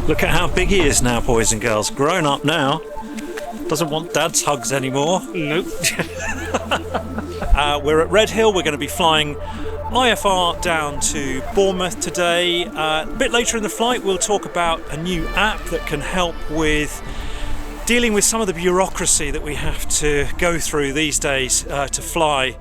Look at how big he is now, boys and girls. Grown up now. Doesn't want dad's hugs anymore. Nope. We're at Redhill. We're going to be flying IFR down to Bournemouth today. A bit later in the flight we'll talk about a new app that can help with dealing with some of the bureaucracy that we have to go through these days to fly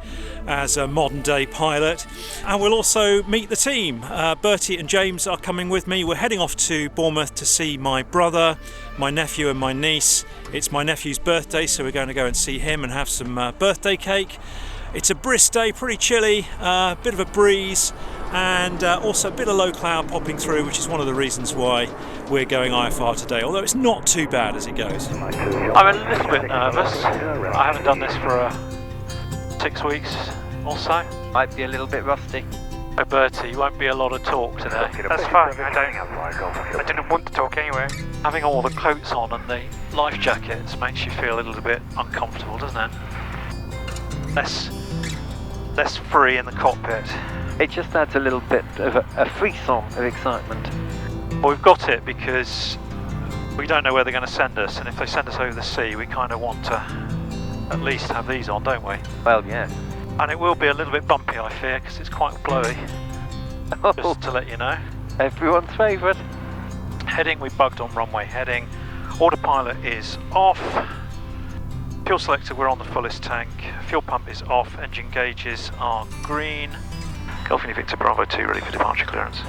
as a modern day pilot. And we'll also meet the team. Bertie and James are coming with me. We're heading off to Bournemouth to see my brother, my nephew and my niece. It's my nephew's birthday, so we're going to go and see him and have some birthday cake. It's a brisk day, pretty chilly, a bit of a breeze, and also a bit of low cloud popping through, which is one of the reasons why we're going IFR today, although it's not too bad as it goes. I'm a little bit nervous. I haven't done this for 6 weeks or so. Might be a little bit rusty. Oh, Bertie, won't be a lot of talk today. That's fine, I didn't want to talk anyway. Having all the coats on and the life jackets makes you feel a little bit uncomfortable, doesn't it? Less free in the cockpit. It just adds a little bit of a frisson of excitement. Well, we've got it because we don't know where they're going to send us, and if they send us over the sea, we kind of want to at least have these on, don't we? Well, yeah. And it will be a little bit bumpy, I fear, because it's quite blowy. Just to let you know. Everyone's favourite. Heading, we bugged on runway heading. Autopilot is off. Fuel selector, we're on the fullest tank. Fuel pump is off. Engine gauges are green. Golf India Victor Bravo 2 ready for departure clearance.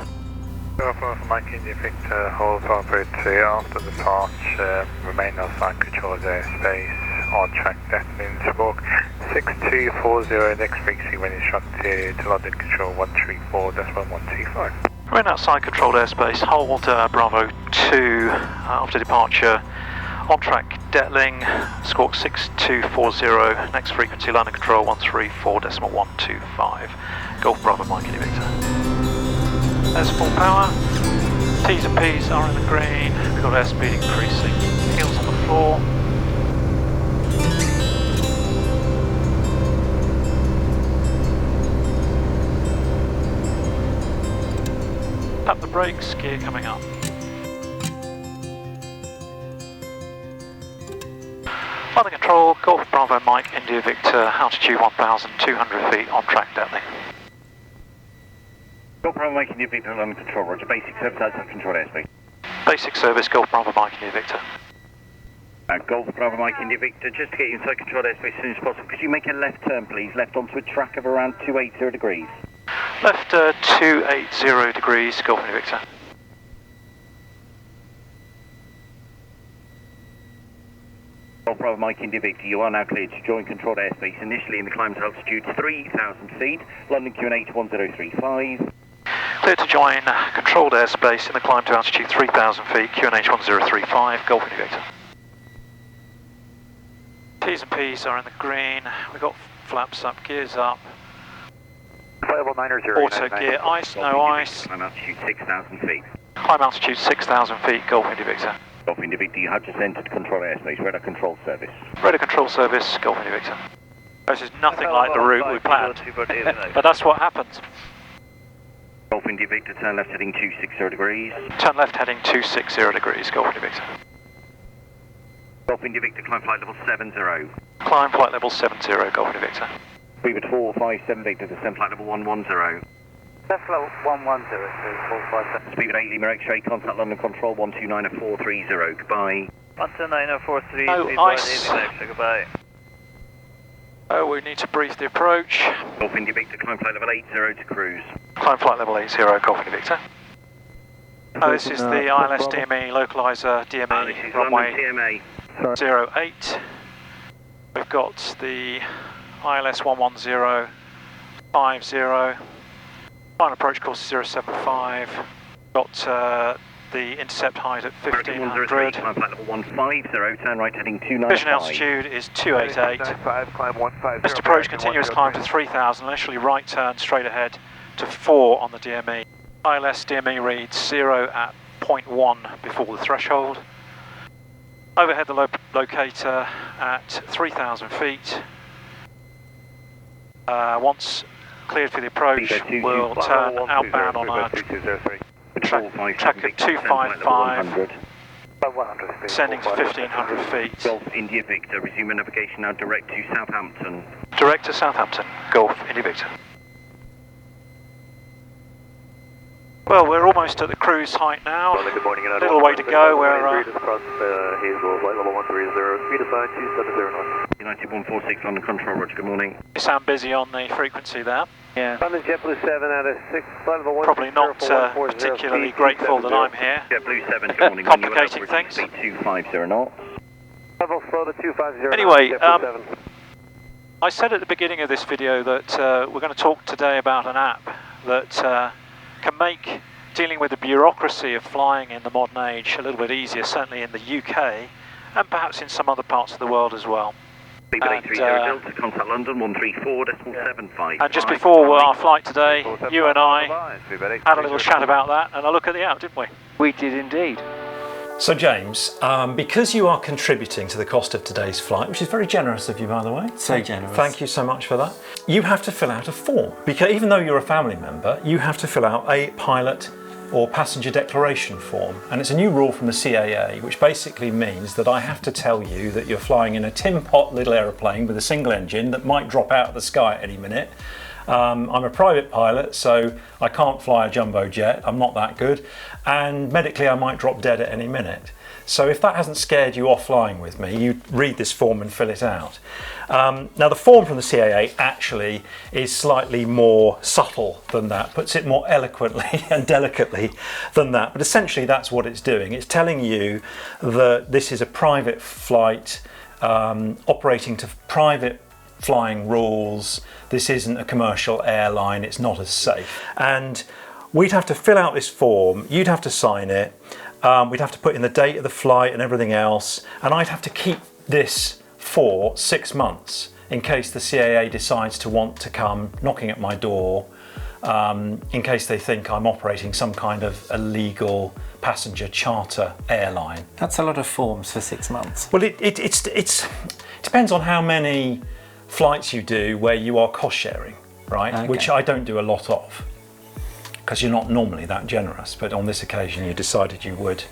Bravo for Mike India Victor, hold Bravo 2 after departure, remain outside control of airspace, on track definitely in Suffolk, 6240, next frequency when instructed to London control 134.125. Remain outside controlled airspace, hold Bravo 2 after departure, on track Detling, squawk 6240, next frequency London control 134.125, Golf Bravo Mike India Victor. There's full power, T's and P's are in the green, we've got airspeed increasing, heels on the floor. Tap the brakes, gear coming up. London control, Golf Bravo Mike India Victor, altitude 1,200 feet, on track Detling. Golf Bravo Mike India Victor, London control, roger, basic service outside controlled airspace. Basic service, Golf Bravo Mike India Victor. Golf Bravo Mike India Victor, just to get you inside controlled airspace as soon as possible, could you make a left turn please, left onto a track of around 280 degrees? Left 280 degrees, Golf India Victor. Golf Bravo Mike India Victor, you are now cleared to join controlled airspace, initially in the climb to altitude 3,000 feet, London QNH 1035. Clear to join controlled airspace in the climb to altitude 3,000 feet, QNH 1035, Golf India Victor. T's and P's are in the green, we've got flaps up, gears up. Auto gear, ice, no ice. Climb altitude 6,000 feet. Climb altitude 6,000 feet, Golf India Victor. Golf India Victor, you have just entered controlled airspace, radar control service. Radar control service, Golf India Victor. This is nothing like the route we planned, but that's what happens. Golf India Victor, turn left heading 260 degrees. Turn left heading 260 degrees, Golf India Victor. Golf India Victor, climb flight level 70. Climb flight level 70, Golf India Victor. Speed 457 Victor, descend flight level 110. That's level 110, 457. Speed 8 Lima X-ray, contact London control 129430, goodbye. 129.43, Oh, speed ice. 8 Lima X-ray, goodbye. Oh, we need to brief the approach. Golf India Victor, climb flight level 80 to cruise. Climb flight level 80, Golf India Victor. Oh, this is the ILS DME, localiser DME, This is runway London TMA. 08. We've got the ILS 11050. Final approach course is 075. Got the intercept height at 1500. Climb flight level 150, turn right heading 295. Vision altitude is 288. Climb 150. Best approach, continuous climb to 3000, initially right turn straight ahead to 4 on the DME. ILS DME reads 0 at 0.1 before the threshold. Overhead the locator at 3000 feet. Once cleared for the approach, we'll turn outbound on our Track at 255, 100 descending to 1500 feet. Golf India Victor, resume navigation now direct to Southampton. Direct to Southampton, Golf India Victor. Well, we're almost at the cruise height now. Good morning, a little way to go. We're Hazel, flight level 130, speed aside 270 knots. United 146 London Control, Roger, good morning. you sound busy on the frequency there. Yeah. London JetBlue 7 out of 6, flight level 1. Probably not particularly grateful that I'm here. JetBlue 7, good morning. Complicating things. Speed 250 knots. Level slow to 250. Anyway, I said at the beginning of this video that we're going to talk today about an app that can make dealing with the bureaucracy of flying in the modern age a little bit easier, certainly in the UK and perhaps in some other parts of the world as well. Delta, contact London 134.75. And just before our flight today, you and I had a little chat about that and a look at the app, didn't we? We did indeed. So James, because you are contributing to the cost of today's flight, which is very generous of you, by the way. So generous. Thank you so much for that. You have to fill out a form, because even though you're a family member, you have to fill out a pilot or passenger declaration form. And it's a new rule from the CAA, which basically means that I have to tell you that you're flying in a tin pot little aeroplane with a single engine that might drop out of the sky at any minute. I'm a private pilot, so I can't fly a jumbo jet. I'm not that good. And medically, I might drop dead at any minute. So if that hasn't scared you off flying with me, you read this form and fill it out. Now, the form from the CAA actually is slightly more subtle than that, puts it more eloquently and delicately than that. But essentially, that's what it's doing. It's telling you that this is a private flight operating to private flying rules. This isn't a commercial airline, it's not as safe. And we'd have to fill out this form, you'd have to sign it, we'd have to put in the date of the flight and everything else, and I'd have to keep this for 6 months in case the CAA decides to want to come knocking at my door, in case they think I'm operating some kind of illegal passenger charter airline. That's a lot of forms for 6 months. Well, it depends on how many flights you do where you are cost sharing, right? Okay. Which I don't do a lot of, because you're not normally that generous, but on this occasion you decided you would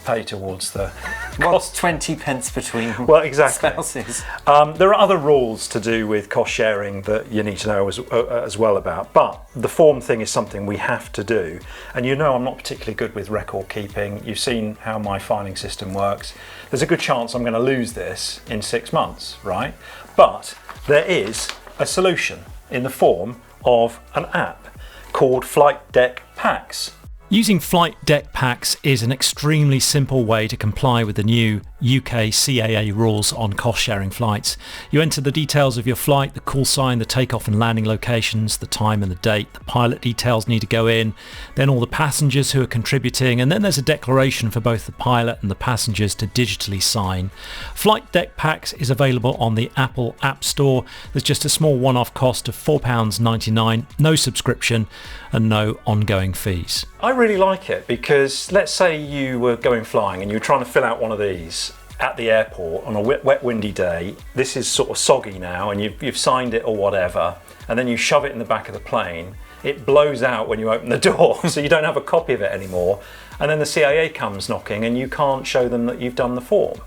pay towards the What's 20 pence between well, exactly. spouses? There are other rules to do with cost sharing that you need to know as well about, but the form thing is something we have to do. And you know I'm not particularly good with record keeping. You've seen how my filing system works. There's a good chance I'm going to lose this in 6 months, right? But there is a solution in the form of an app called Flight Deck Pax. Using Flight Deck Pax is an extremely simple way to comply with the new UK CAA rules on cost-sharing flights. You enter the details of your flight, the call sign, the takeoff and landing locations, the time and the date, the pilot details need to go in, then all the passengers who are contributing, and then there's a declaration for both the pilot and the passengers to digitally sign. Flight Deck Pax is available on the Apple App Store. There's just a small one-off cost of £4.99, no subscription and no ongoing fees. I really like it because let's say you were going flying and you were trying to fill out one of these at the airport on a wet windy day. This is sort of soggy now and you've signed it or whatever, and then you shove it in the back of the plane. It blows out when you open the door, so you don't have a copy of it anymore, and then the CAA comes knocking and you can't show them that you've done the form.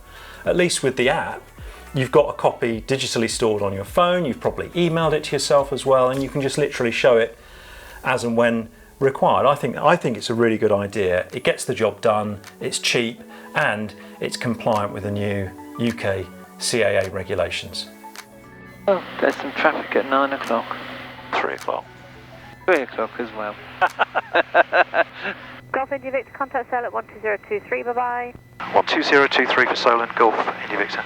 At least with the app, you've got a copy digitally stored on your phone, you've probably emailed it to yourself as well, and you can just literally show it as and when required. I think it's a really good idea. It gets the job done, it's cheap, and it's compliant with the new UK CAA regulations. Oh, there's some traffic at 9 o'clock. 3 o'clock. 3 o'clock as well. Golf India Victor, contact Solent 12023, bye-bye. 12023 for Solent, Golf India Victor.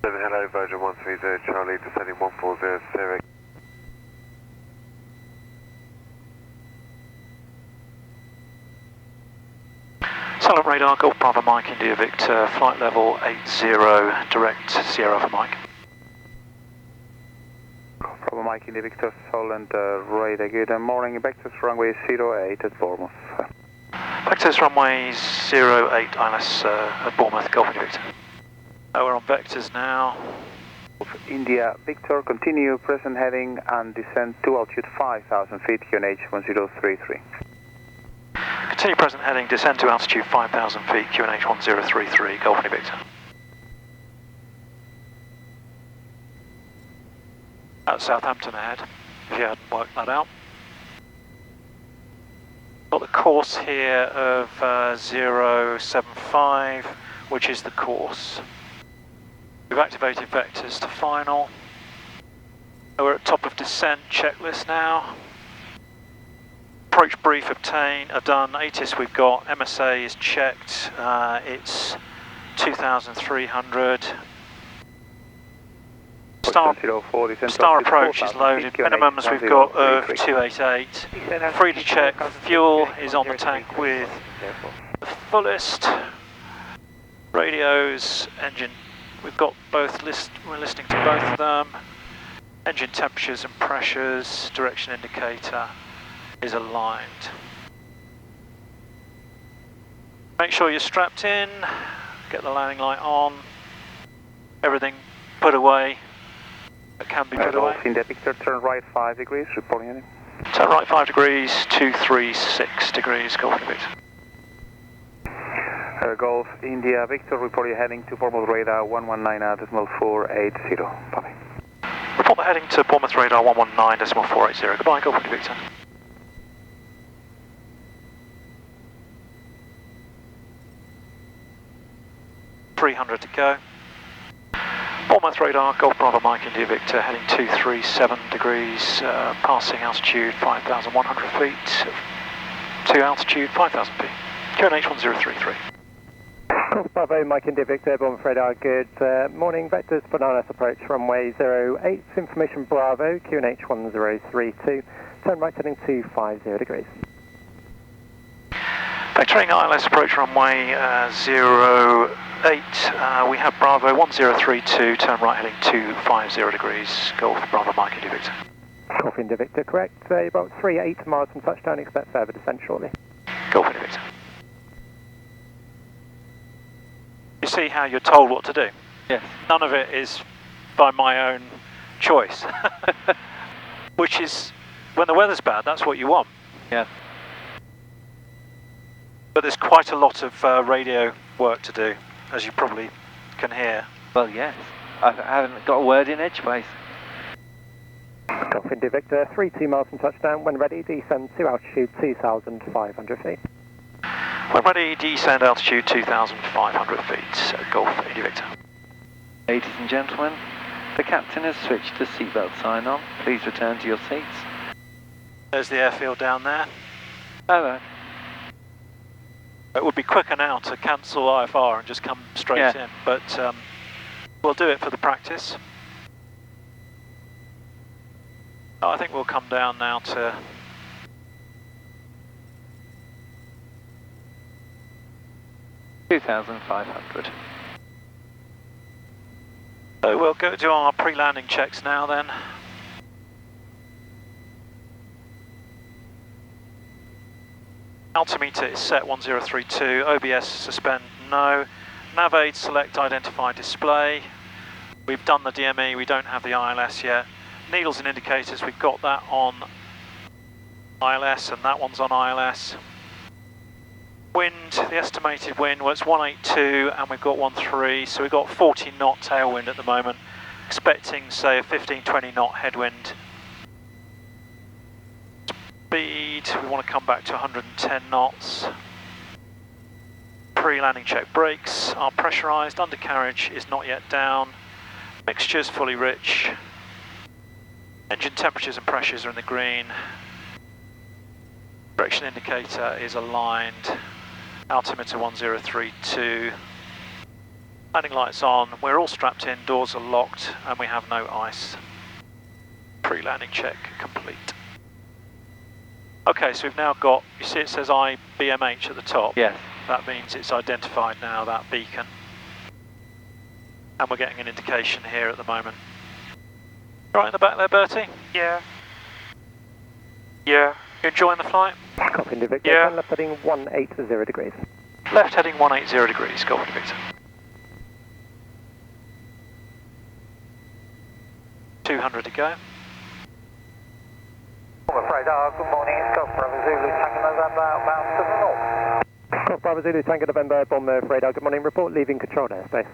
7, hello, Virgin 130, Charlie, descending 140, Solent Radar, Golf Bravo Mike, India Victor, flight level 80, direct Sierra for Mike. Bravo Mike, India Victor, Solent Radar, good morning, back to runway 08 at Bournemouth. Back to runway 08, ILS at Bournemouth, Golf India Victor. We're on vectors now. India Victor, continue present heading and descend to altitude 5,000 feet, QNH 1033. Continue present heading, descend to altitude 5,000 feet, QNH 1033, Golf India Victor. At Southampton ahead, if you hadn't worked that out. Got the course here of 075, which is the course. We've activated vectors to final. We're at top of descent checklist now. Approach brief obtained, done. ATIS we've got, MSA is checked, it's 2,300. Star approach is loaded, minimums we've got of 288. Free to check, fuel is on the tank with the fullest. Radios, engine, we've got both, we're listening to both of them. Engine temperatures and pressures, direction indicator is aligned. Make sure you're strapped in, get the landing light on, everything put away. That can be put away. India Victor, turn right 5 degrees, reporting heading. Turn right 5 degrees, 236 degrees, Golf India Victor. Golf India Victor, report your heading to Bournemouth radar 119.480. Bye. Report the heading to Bournemouth radar 119.480. Goodbye, Golf India Victor. .300 to go. Bournemouth radar, Golf Bravo Mike India Victor, heading 237 degrees, passing altitude 5,100 feet, to altitude 5,000 feet. QNH 1033. Golf Bravo Mike India Victor, Bournemouth radar, good morning. Vectors for ILS approach runway 08, information Bravo, QNH 1032, turn right heading 250 degrees. Vectoring ILS approach runway 08, we have Bravo 1032, turn right heading 250 degrees, Golf Bravo Mike India Victor. Golf India Victor, correct. About 38 miles from touchdown, expect further descent shortly. Golf India Victor. You see how you're told what to do? Yes. None of it is by my own choice. Which is, when the weather's bad, that's what you want. Yeah. But there's quite a lot of radio work to do, as you probably can hear. Well, yes. I haven't got a word in edgeways. Golf India Victor, 32 miles from touchdown. When ready, descend to altitude 2,500 feet. When ready, descend altitude 2,500 feet, Golf India Victor. Ladies and gentlemen, the captain has switched to seatbelt sign on. Please return to your seats. There's the airfield down there. Hello. It would be quicker now to cancel IFR and just come straight in, but we'll do it for the practice. I think we'll come down now to 2,500. So we'll go do our pre-landing checks now then. Altimeter is set 1032, OBS suspend no, nav aid select identify display. We've done the DME, we don't have the ILS yet. Needles and indicators, we've got that on ILS and that one's on ILS. Wind, the estimated wind, well it's 182 and we've got 13, so we've got 40 knot tailwind at the moment. Expecting say a 15-20 knot headwind. Speed, we want to come back to 110 knots. Pre-landing check brakes are pressurised, undercarriage is not yet down. Mixture's fully rich. Engine temperatures and pressures are in the green. Direction indicator is aligned. Altimeter 1032. Landing lights on, we're all strapped in, doors are locked and we have no ice. Pre-landing check complete. Okay, so we've now got, you see it says IBMH at the top. Yes. That means it's identified now, that beacon. And we're getting an indication here at the moment. Right in the back there, Bertie? Yeah. Yeah. You enjoying the flight? Golf India Victor, Yeah. left heading 180 degrees. Left heading 180 degrees, Golf India Victor. 200 to go. Bournemouth radar, good morning, it's Golf Bravo Zulu, taking over bound to the north. Bravo Zulu, Tango November, Bournemouth radar. Good morning, report leaving controlled airspace.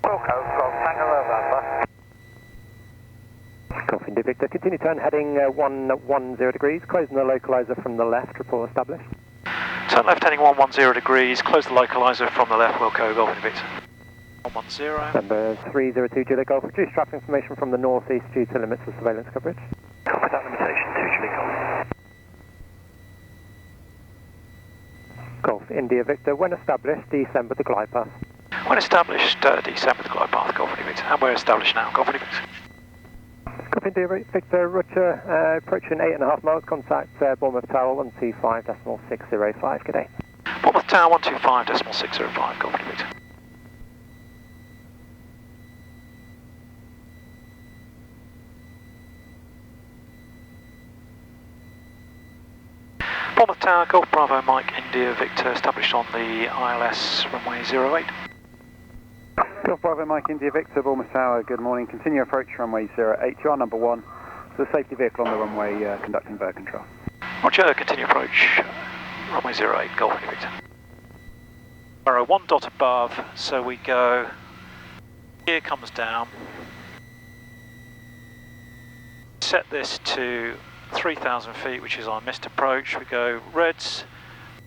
Wilco, Tango November. Copy, India Victor. Continue turn heading 110 degrees, closing the localiser from the left, report established. Turn left heading 110 degrees, close the localiser from the left, Wilco, Golf India Victor. 110. Number 302 Juliet Golf, reduce traffic information from the northeast due to limits of surveillance coverage. Copy that limitation, 2 Juliet Golf. Golf India Victor, when established, descend with the glide path. When established, descend with the glide path, Golf India Victor. And we're established now, Golf India Victor. Golf India Victor, Roger, approaching 8.5 miles, contact Bournemouth Tower 125.605, good day. Bournemouth Tower 125.605, Golf India Victor. Bournemouth Tower, Golf Bravo, Mike, India, Victor, established on the ILS runway 08. Golf Bravo, Mike, India, Victor, Bournemouth Tower, good morning. Continue approach runway 08, you are number 1. The safety vehicle on the runway conducting bird control. Roger, continue approach, runway 08, Golf India, Victor. We're 1 dot above, so we go, gear comes down. Set this to 3,000 feet, which is our missed approach. We go reds,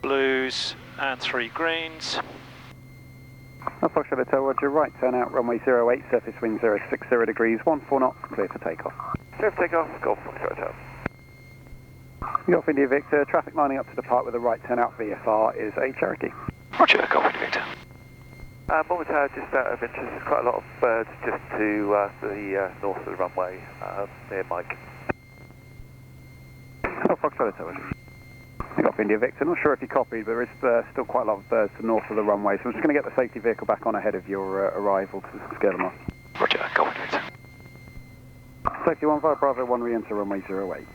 blues, and 3 greens. Foxtrot Hotel, Roger, right turn out, runway 08, surface wind 060 degrees, 14 knots, clear for takeoff. Clear for takeoff, Golf Foxtrot Hotel. Golf India Victor, traffic lining up to depart with a right turn out VFR is a Cherokee. Roger, Golf India Victor. Bournemouth Tower, just out of interest, there's quite a lot of birds just to the north of the runway, near Mike. Foxtrot Hotel, Roger. Golf India Victor, not sure if you copied, but there is still quite a lot of birds to the north of the runway, so I'm just going to get the safety vehicle back on ahead of your arrival to scare them off. Roger, Golf India Victor. Safety 1, Fire Bravo 1, re-enter runway 08.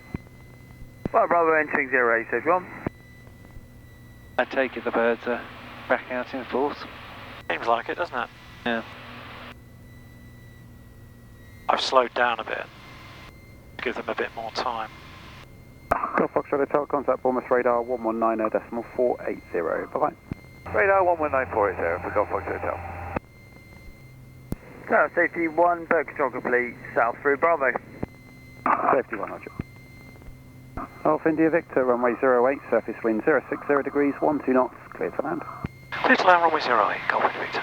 Fire Bravo entering 08, safety 1. I take it the birds are back out in force? Seems like it, doesn't it? Yeah. I've slowed down a bit, give them a bit more time. Golf Foxtrot Hotel, contact Bournemouth Radar 119.480, bye-bye. Radar 119.480 for Golf Foxtrot Hotel. Tower safety 1, bird control complete, south through Bravo. Safety 1, Roger. Golf India Victor, runway 08, surface wind 060 degrees, 12 knots, clear to land. Clear to land, runway 08, Golf India Victor.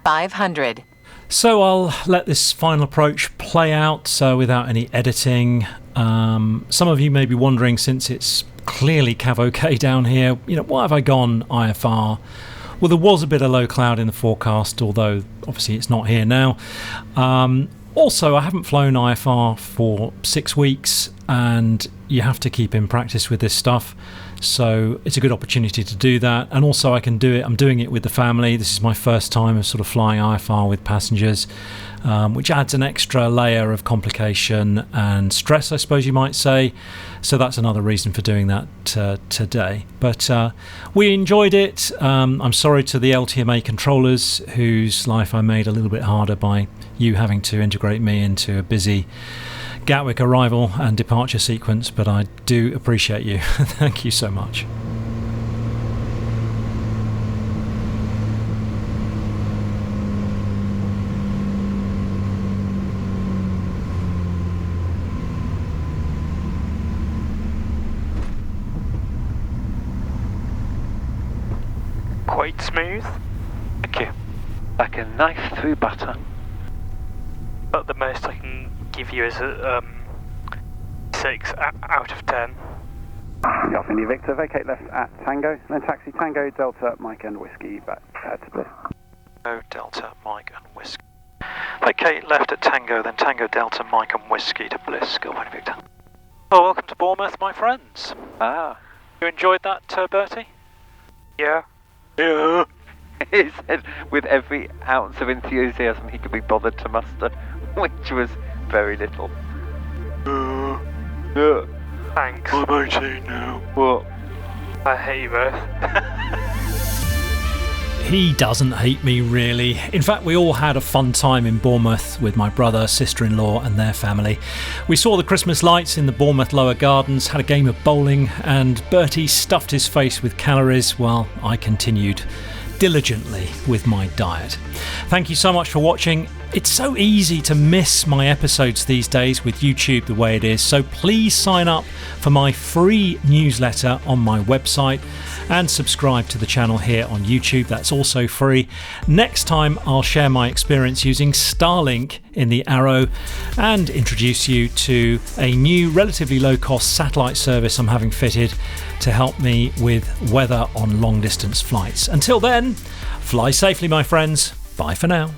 500. So I'll let this final approach play out without any editing. Some of you may be wondering, since it's clearly Cav OK down here, why have I gone IFR? Well, there was a bit of low cloud in the forecast, although obviously it's not here now. Also, I haven't flown IFR for 6 weeks, and you have to keep in practice with this stuff. So it's a good opportunity to do that, and also I can do it. I'm doing it with the family. This is my first time of sort of flying IFR with passengers, which adds an extra layer of complication and stress, I suppose you might say. So that's another reason for doing that today. But we enjoyed it. I'm sorry to the LTMA controllers, whose life I made a little bit harder by you having to integrate me into a busy Gatwick arrival and departure sequence, but I do appreciate you. Thank you so much. Quite smooth. Thank you. Like a knife through butter. But the most I can give you is a 6 out of 10. Golf India Victor, vacate left at Tango, then taxi Tango, Delta, Mike and Whiskey back to Bliss. Tango, Delta, Mike and Whiskey. Vacate left at Tango, then Tango, Delta, Mike and Whiskey to Bliss. Golf India Victor. Well, welcome to Bournemouth, my friends. Ah. You enjoyed that, Bertie? Yeah. Yeah. He said with every ounce of enthusiasm he could be bothered to muster, which was very little. Thanks. I'm 18 now. What? I hate you both. He doesn't hate me, really. In fact, we all had a fun time in Bournemouth with my brother, sister-in-law and their family. We saw the Christmas lights in the Bournemouth Lower Gardens, had a game of bowling, and Bertie stuffed his face with calories while I continued diligently with my diet. Thank you so much for watching. It's so easy to miss my episodes these days with YouTube the way it is, so please sign up for my free newsletter on my website and subscribe to the channel here on YouTube. That's also free. Next time I'll share my experience using Starlink in the Aero and introduce you to a new relatively low-cost satellite service I'm having fitted to help me with weather on long-distance flights. Until then, fly safely, my friends. Bye for now.